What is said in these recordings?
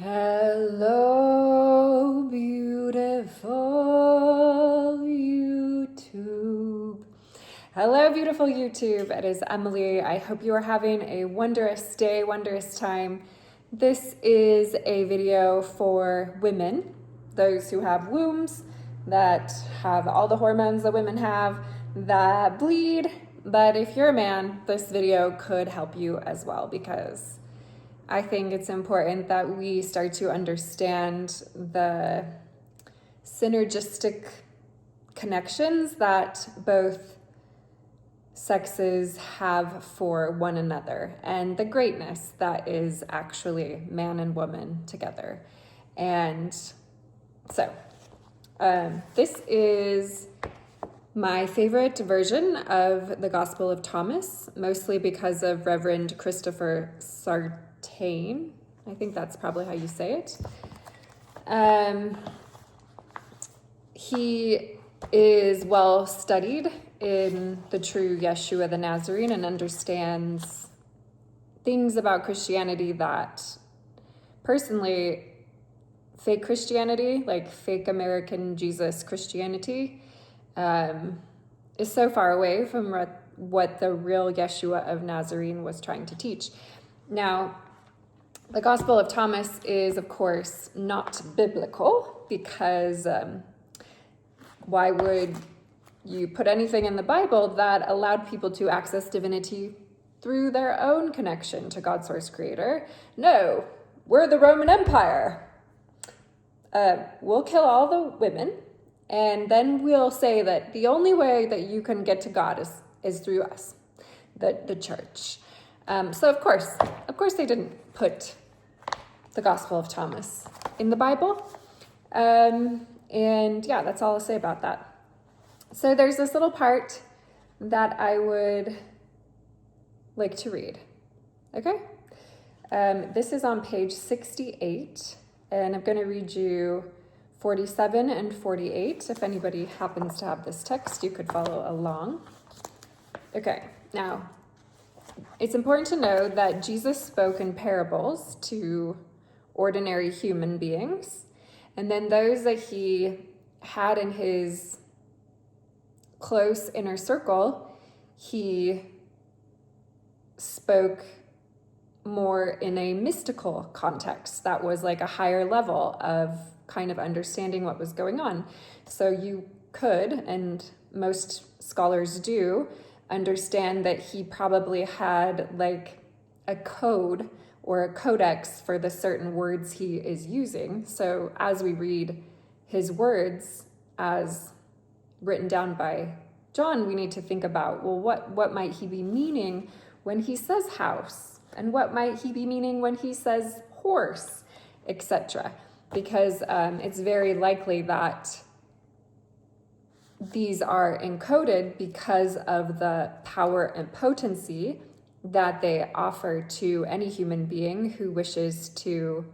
Hello, beautiful YouTube. Hello, beautiful YouTube. It is Emily. I hope you are having a wondrous day, wondrous time. This is a video for women, those who have wombs, that have all the hormones that women have, that bleed. But if you're a man, this video could help you as well, because I think it's important that we start to understand the synergistic connections that both sexes have for one another and the greatness that is actually man and woman together. And so this is my favorite version of the Gospel of Thomas, mostly because of Reverend Christopher Sartain. I think that's probably how you say it. He is well studied in the true Yeshua the Nazarene and understands things about Christianity that personally, fake Christianity, like fake American Jesus Christianity, is so far away from what the real Yeshua of Nazarene was trying to teach. Now, the Gospel of Thomas is, of course, not biblical, because why would you put anything in the Bible that allowed people to access divinity through their own connection to God, source, creator? No, we're the Roman Empire. We'll kill all the women, and then we'll say that the only way that you can get to God is through us, the church. So of course they didn't put the Gospel of Thomas in the Bible. And yeah, that's all I'll say about that. So there's this little part that I would like to read. Okay? This is on page 68, and I'm going to read you 47 and 48. If anybody happens to have this text, you could follow along. Okay, now, it's important to know that Jesus spoke in parables to ordinary human beings, and then those that he had in his close inner circle, he spoke more in a mystical context that was like a higher level of kind of understanding what was going on. So you could, and most scholars do, understand that he probably had like a code or a codex for the certain words he is using. So as we read his words as written down by John, we need to think about, well, what might he be meaning when he says house? And what might he be meaning when he says horse, etc.? Because it's very likely that these are encoded because of the power and potency that they offer to any human being who wishes to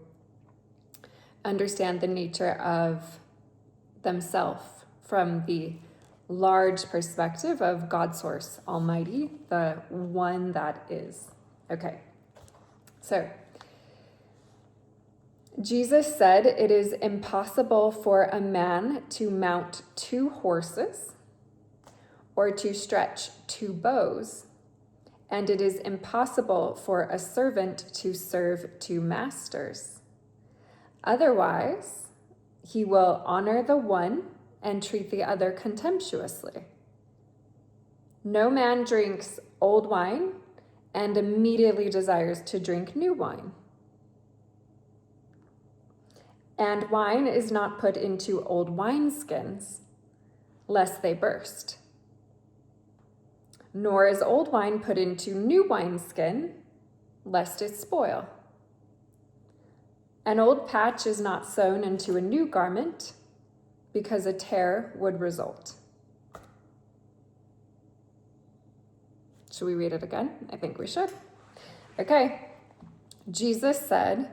understand the nature of themselves from the large perspective of God Source Almighty, the one that is. Okay, so Jesus said, "It is impossible for a man to mount two horses or to stretch two bows, and it is impossible for a servant to serve two masters. Otherwise, he will honor the one and treat the other contemptuously. No man drinks old wine and immediately desires to drink new wine. And wine is not put into old wineskins, lest they burst. Nor is old wine put into new wineskin, lest it spoil. An old patch is not sewn into a new garment, because a tear would result." Should we read it again? I think we should. Okay. Jesus said,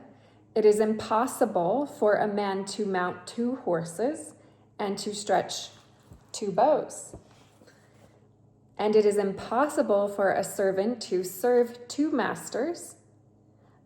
"It is impossible for a man to mount two horses and to stretch two bows. And it is impossible for a servant to serve two masters.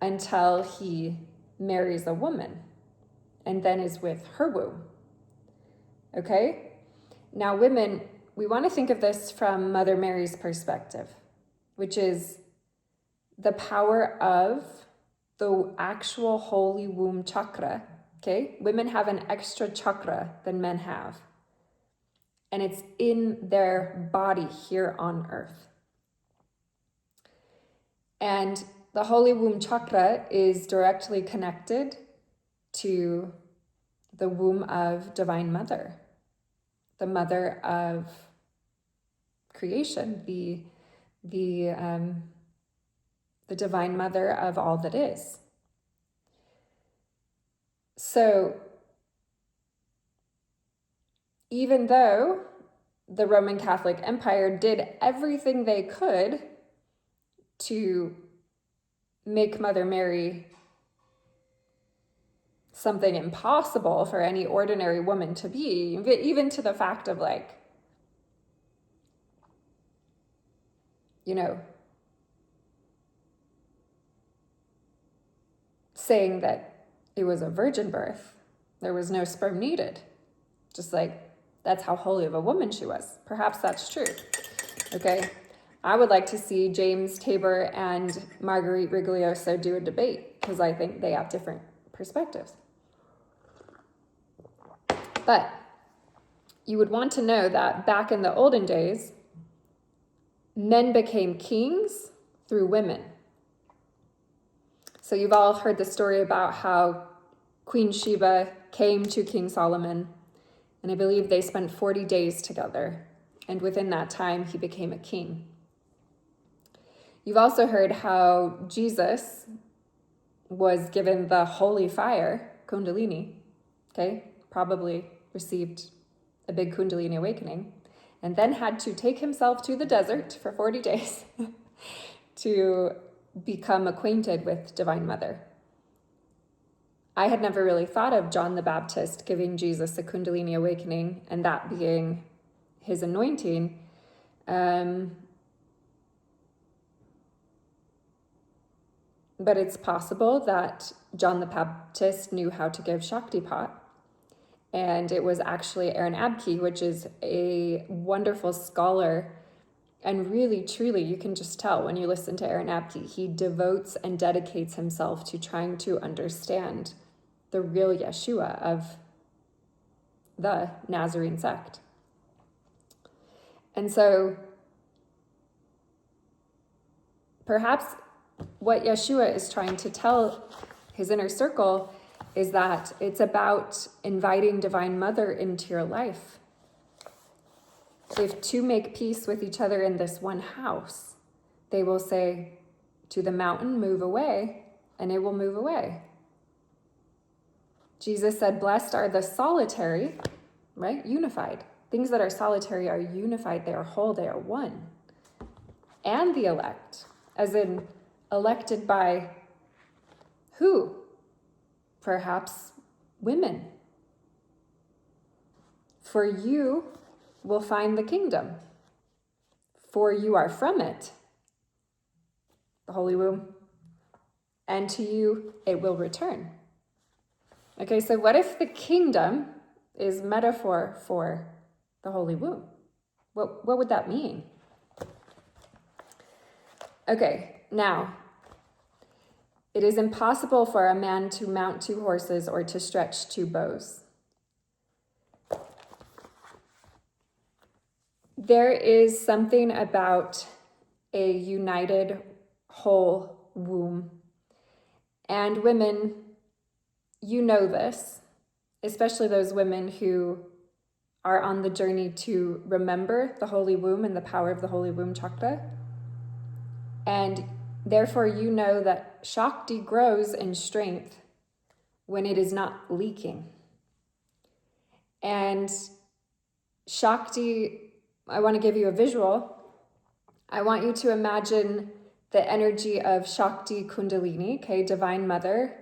until he marries a woman and then is with her womb. Okay? Now, women, we want to think of this from Mother Mary's perspective, which is the power of the actual holy womb chakra. Okay? Women have an extra chakra than men have. And it's in their body here on earth. And the holy womb chakra is directly connected to the womb of Divine Mother, the mother of creation, the Divine Mother of all that is. So, even though the Roman Catholic Empire did everything they could to make Mother Mary something impossible for any ordinary woman to be, even to the fact of saying that it was a virgin birth. There was no sperm needed. Just that's how holy of a woman she was. Perhaps that's true. Okay. I would like to see James Tabor and Marguerite Riglioso do a debate, because I think they have different perspectives. But you would want to know that back in the olden days, men became kings through women. So you've all heard the story about how Queen Sheba came to King Solomon, and I believe they spent 40 days together, and within that time he became a king. You've also heard how Jesus was given the holy fire, Kundalini, okay, probably received a big Kundalini awakening, and then had to take himself to the desert for 40 days to become acquainted with Divine Mother. I had never really thought of John the Baptist giving Jesus a Kundalini awakening and that being his anointing. But it's possible that John the Baptist knew how to give Shakti pot. And it was actually Aaron Abke, which is a wonderful scholar. And really, truly, you can just tell when you listen to Aaron Abke, he devotes and dedicates himself to trying to understand the real Yeshua of the Nazarene sect. And so perhaps what Yeshua is trying to tell his inner circle is that it's about inviting Divine Mother into your life. If two make peace with each other in this one house, they will say to the mountain, move away, and it will move away. Jesus said, blessed are the solitary, right? Unified. Things that are solitary are unified. They are whole. They are one. And the elect, as in elected by who? Perhaps women. For you will find the kingdom, for you are from it, the holy womb, and to you it will return. Okay, so what if the kingdom is metaphor for the holy womb? What would that mean? Okay, now, it is impossible for a man to mount 2 horses or to stretch 2 bows. There is something about a united whole womb. And women, you know this, especially those women who are on the journey to remember the holy womb and the power of the holy womb chakra. And therefore you know that Shakti grows in strength when it is not leaking. And Shakti, I want to give you a visual. I want you to imagine the energy of Shakti Kundalini, okay, Divine Mother,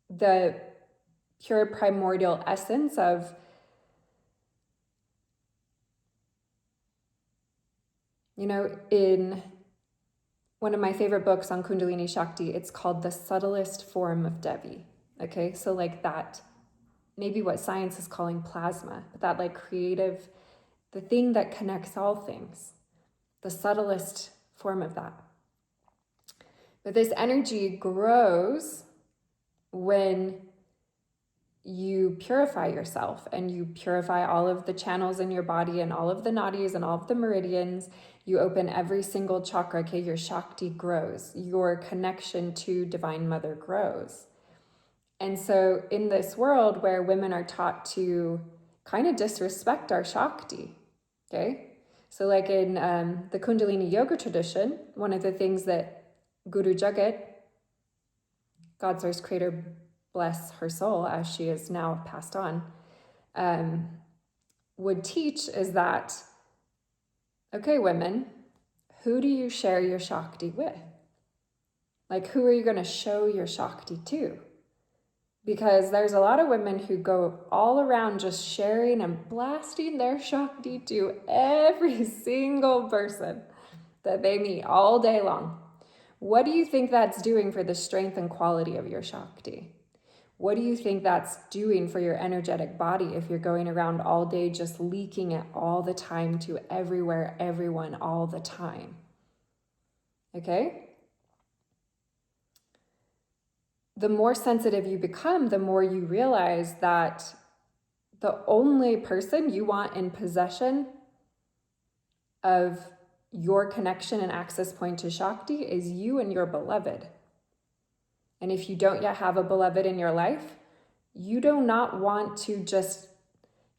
the pure primordial essence of in one of my favorite books on Kundalini Shakti. It's called The Subtlest Form of Devi. Okay, so like that, maybe what science is calling plasma, but that like creative, the thing that connects all things, the subtlest form of that. But this energy grows when you purify yourself and you purify all of the channels in your body and all of the nadis and all of the meridians. You open every single chakra, okay? Your Shakti grows. Your connection to Divine Mother grows. And so in this world where women are taught to kind of disrespect our Shakti, okay? So like in the Kundalini yoga tradition, one of the things that Guru Jagat, God Source Creator, bless her soul as she is now passed on, would teach is that, okay, women, who do you share your Shakti with? Like, who are you going to show your Shakti to? Because there's a lot of women who go all around just sharing and blasting their Shakti to every single person that they meet all day long. What do you think that's doing for the strength and quality of your Shakti? What do you think that's doing for your energetic body if you're going around all day just leaking it all the time to everywhere, everyone, all the time? Okay? The more sensitive you become, the more you realize that the only person you want in possession of your connection and access point to Shakti is you and your beloved. And if you don't yet have a beloved in your life, you do not want to just,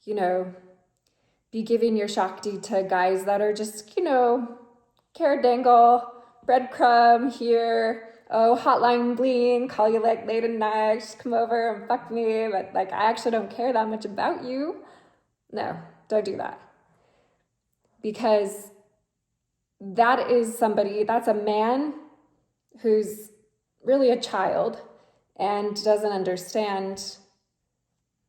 be giving your Shakti to guys that are just, carrot dangle, breadcrumb here, hotline bling, call you like late at night, just come over and fuck me, but like I actually don't care that much about you. No, don't do that. Because that's a man who's really a child and doesn't understand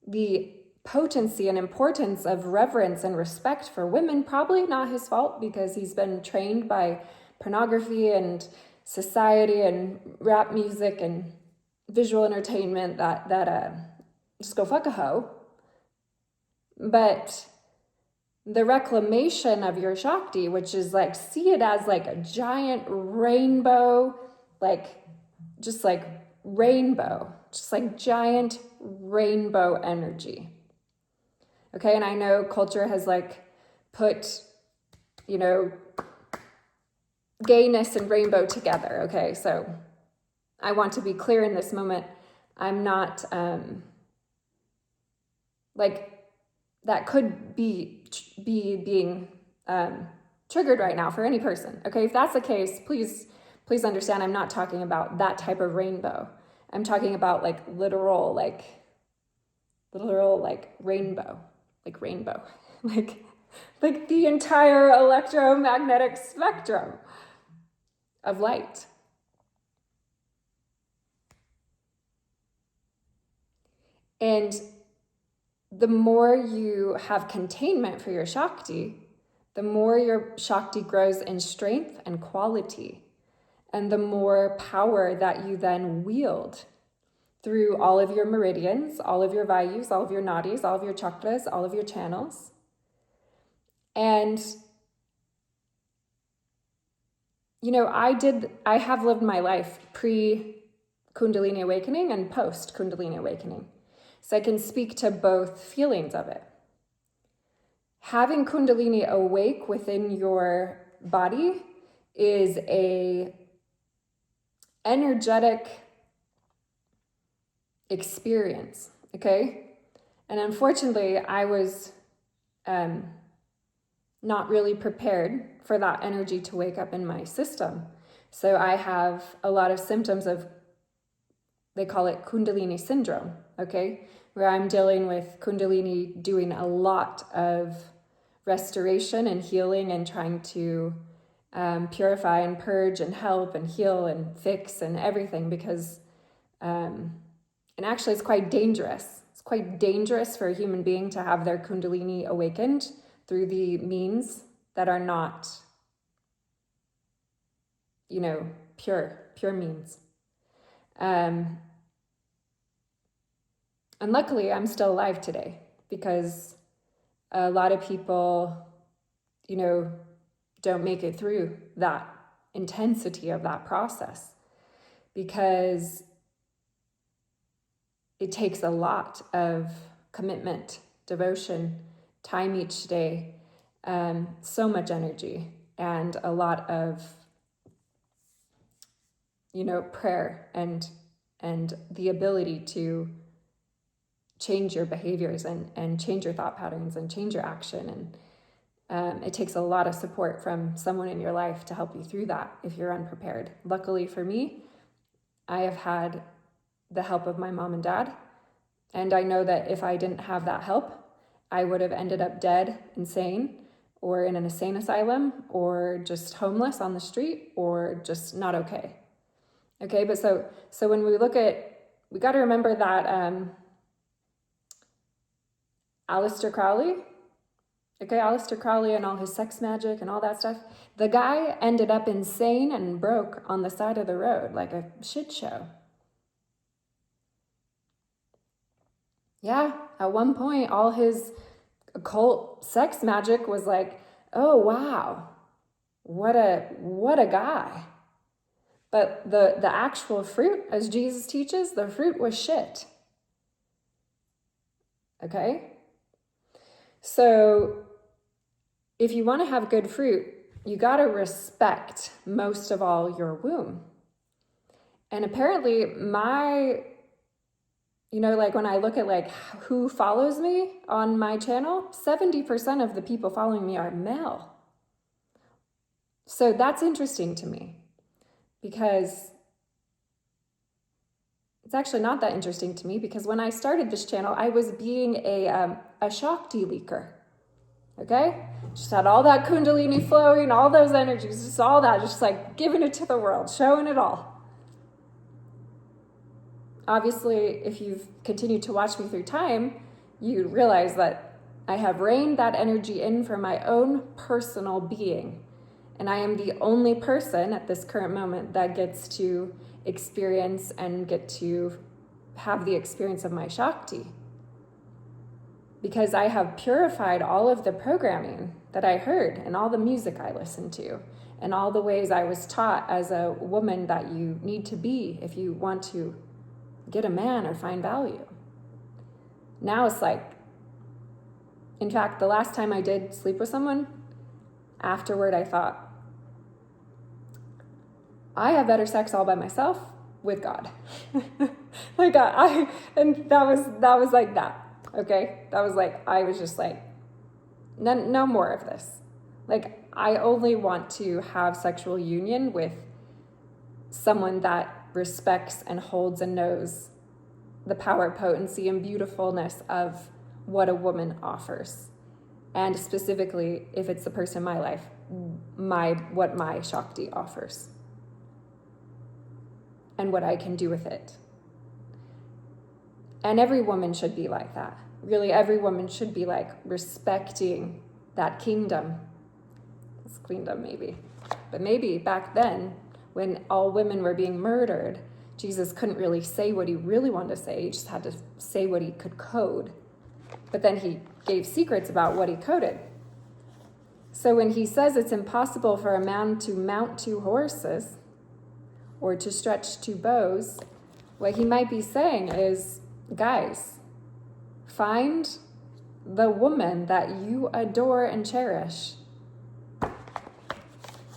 the potency and importance of reverence and respect for women. Probably not his fault because he's been trained by pornography and society and rap music and visual entertainment that just go fuck a hoe. But the reclamation of your Shakti, which is like, see it as like a giant rainbow, just like giant rainbow energy. Okay, and I know culture has like put, gayness and rainbow together. Okay, so I want to be clear in this moment. I'm not, that could be being triggered right now for any person. Okay, if that's the case, please understand I'm not talking about that type of rainbow. I'm talking about literal rainbow, like the entire electromagnetic spectrum of light. And the more you have containment for your Shakti, the more your Shakti grows in strength and quality, and the more power that you then wield through all of your meridians, all of your vayus, all of your nadis, all of your chakras, all of your channels. And, I have lived my life pre-Kundalini awakening and post-Kundalini awakening. So I can speak to both feelings of it. Having Kundalini awake within your body is a energetic experience, okay? And unfortunately, I was not really prepared for that energy to wake up in my system. So I have a lot of symptoms of, they call it Kundalini syndrome, okay? Where I'm dealing with Kundalini doing a lot of restoration and healing and trying to purify and purge and help and heal and fix and everything because, and actually it's quite dangerous. It's quite dangerous for a human being to have their Kundalini awakened through the means that are not pure means. And luckily I'm still alive today, because a lot of people, don't make it through that intensity of that process, because it takes a lot of commitment, devotion, time each day, so much energy, and a lot of, prayer and the ability to change your behaviors and change your thought patterns and change your action. And it takes a lot of support from someone in your life to help you through that if you're unprepared. Luckily for me, I have had the help of my mom and dad. And I know that if I didn't have that help, I would have ended up dead, insane, or in an insane asylum, or just homeless on the street, or just not okay. Okay, but so when we look at, we got to remember that Aleister Crowley and all his sex magic and all that stuff, the guy ended up insane and broke on the side of the road like a shit show. Yeah, at one point, all his occult sex magic was like, oh, wow, what a guy. But the actual fruit, as Jesus teaches, the fruit was shit. Okay? So if you want to have good fruit, you got to respect most of all your womb. And apparently when I look at who follows me on my channel, 70% of the people following me are male. So that's interesting to me, because it's actually not that interesting to me, because when I started this channel, I was being a Shakti leaker. Okay? Just had all that Kundalini flowing, all those energies, just all that, just like giving it to the world, showing it all. Obviously, if you've continued to watch me through time, you realize that I have reined that energy in for my own personal being. And I am the only person at this current moment that gets to experience and get to have the experience of my Shakti. Because I have purified all of the programming that I heard and all the music I listened to and all the ways I was taught as a woman that you need to be if you want to get a man or find value. Now it's like, in fact, the last time I did sleep with someone, afterward I thought, I have better sex all by myself with God. And that was like that. Okay? That was like, I was just like, no more of this. Like, I only want to have sexual union with someone that respects and holds and knows the power, potency, and beautifulness of what a woman offers. And specifically, if it's the person in my life, what my Shakti offers. And what I can do with it. And every woman should be like that. Really, every woman should be like respecting that kingdom. It's queendom, maybe. But maybe back then, when all women were being murdered, Jesus couldn't really say what he really wanted to say. He just had to say what he could code. But then he gave secrets about what he coded. So when he says it's impossible for a man to mount 2 horses or to stretch 2 bows, what he might be saying is, guys, find the woman that you adore and cherish.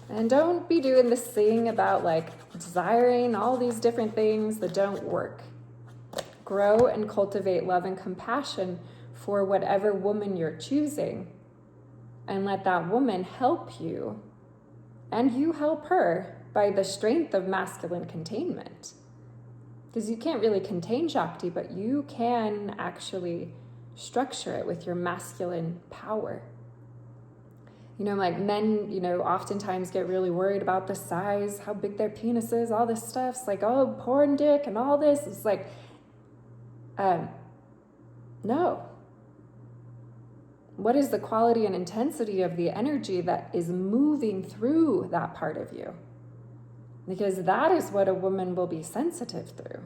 And don't be doing this thing about desiring all these different things that don't work. Grow and cultivate love and compassion for whatever woman you're choosing. And let that woman help you. And you help her by the strength of masculine containment. Because you can't really contain Shakti, but you can actually structure it with your masculine power. Men, oftentimes get really worried about the size, how big their penis is, all this stuff. It's like, oh, porn dick and all this. It's like, no. What is the quality and intensity of the energy that is moving through that part of you? Because that is what a woman will be sensitive through.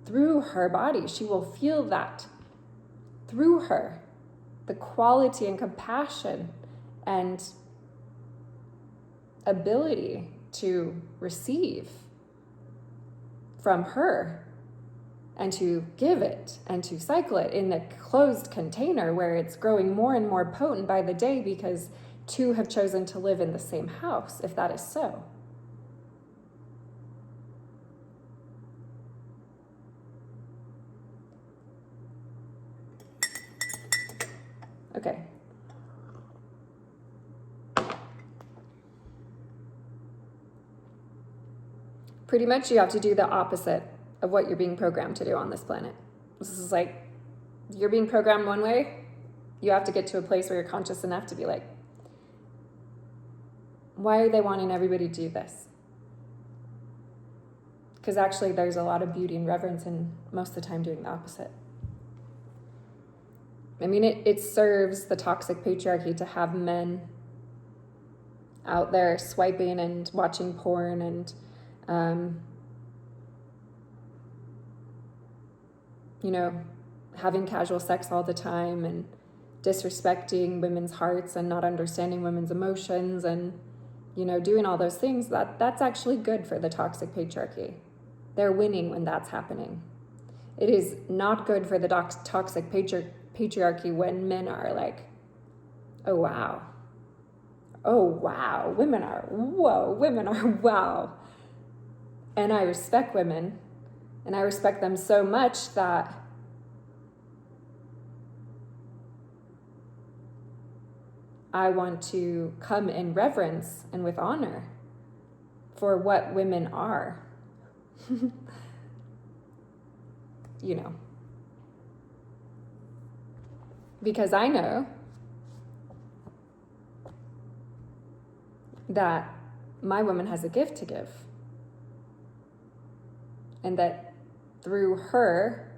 Through her body, she will feel that. Through her, the quality and compassion and ability to receive from her and to give it and to cycle it in the closed container where it's growing more and more potent by the day because two have chosen to live in the same house, if that is so. Okay. Pretty much you have to do the opposite of what you're being programmed to do on this planet. This is like, you're being programmed one way, you have to get to a place where you're conscious enough to be like, why are they wanting everybody to do this? Because actually there's a lot of beauty and reverence in most of the time doing the opposite. I mean, it serves the toxic patriarchy to have men out there swiping and watching porn and having casual sex all the time and disrespecting women's hearts and not understanding women's emotions and, doing all those things. That's actually good for the toxic patriarchy. They're winning when that's happening. It is not good for the toxic patriarchy when men are like, oh, wow. Oh, wow. Women are wow. And I respect women, and I respect them so much that I want to come in reverence and with honor for what women are. Because I know that my woman has a gift to give. And that through her,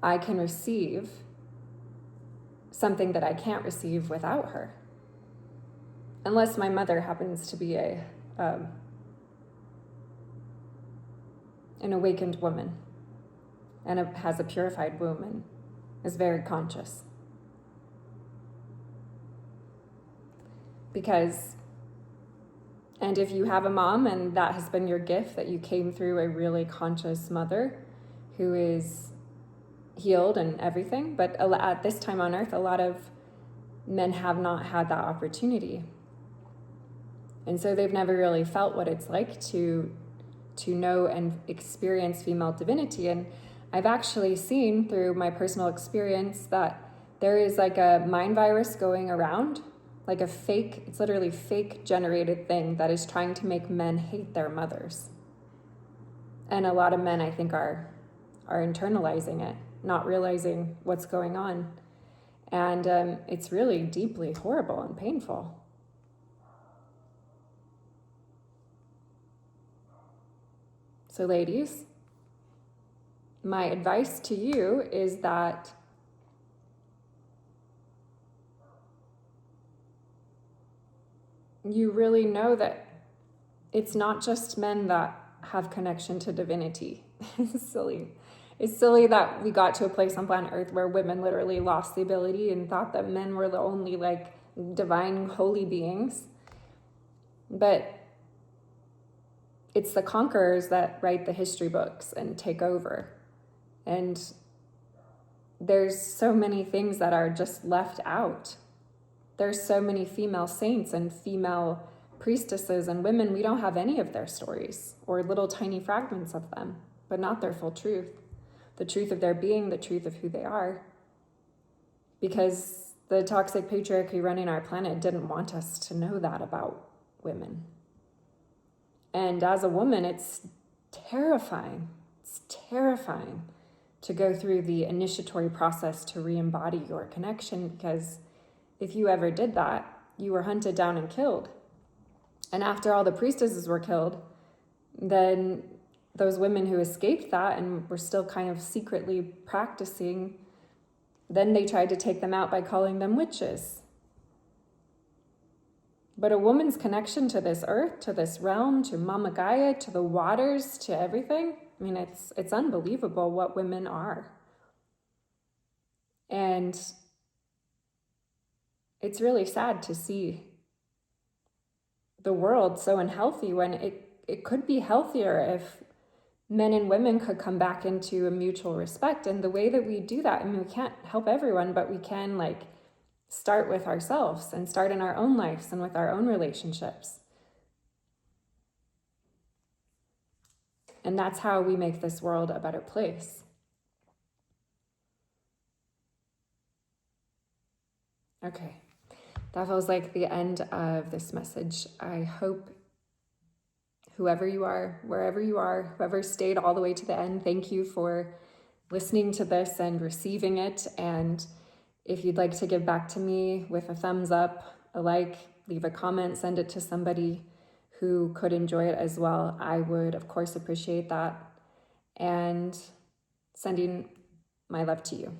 I can receive something that I can't receive without her. Unless my mother happens to be an awakened woman and has a purified womb and is very conscious. And if you have a mom and that has been your gift, that you came through a really conscious mother who is healed and everything, but at this time on earth, a lot of men have not had that opportunity. And so they've never really felt what it's like to know and experience female divinity. And I've actually seen through my personal experience that there is like a mind virus going around, like it's literally fake generated thing that is trying to make men hate their mothers. And a lot of men, I think, are internalizing it, not realizing what's going on. And it's really deeply horrible and painful. So ladies, my advice to you is that you really know that it's not just men that have connection to divinity. It's silly. It's silly that we got to a place on planet Earth where women literally lost the ability and thought that men were the only divine holy beings. But it's the conquerors that write the history books and take over. And there's so many things that are just left out. There's so many female saints and female priestesses and women. We don't have any of their stories or little tiny fragments of them, but not their full truth. The truth of their being, the truth of who they are. Because the toxic patriarchy running our planet didn't want us to know that about women. And as a woman, it's terrifying. It's terrifying to go through the initiatory process to re-embody your connection, because if you ever did that, you were hunted down and killed. And after all the priestesses were killed, then those women who escaped that and were still kind of secretly practicing, then they tried to take them out by calling them witches. But a woman's connection to this earth, to this realm, to Mama Gaia, to the waters, to everything, I mean, it's unbelievable what women are. And it's really sad to see the world so unhealthy when it could be healthier if men and women could come back into a mutual respect. And the way that we do that, I mean, we can't help everyone, but we can like start with ourselves and start in our own lives and with our own relationships. And that's how we make this world a better place. Okay, that feels like the end of this message. I hope whoever you are, wherever you are, whoever stayed all the way to the end, thank you for listening to this and receiving it. And if you'd like to give back to me with a thumbs up, a like, leave a comment, send it to somebody who could enjoy it as well, I would, of course, appreciate that. And sending my love to you.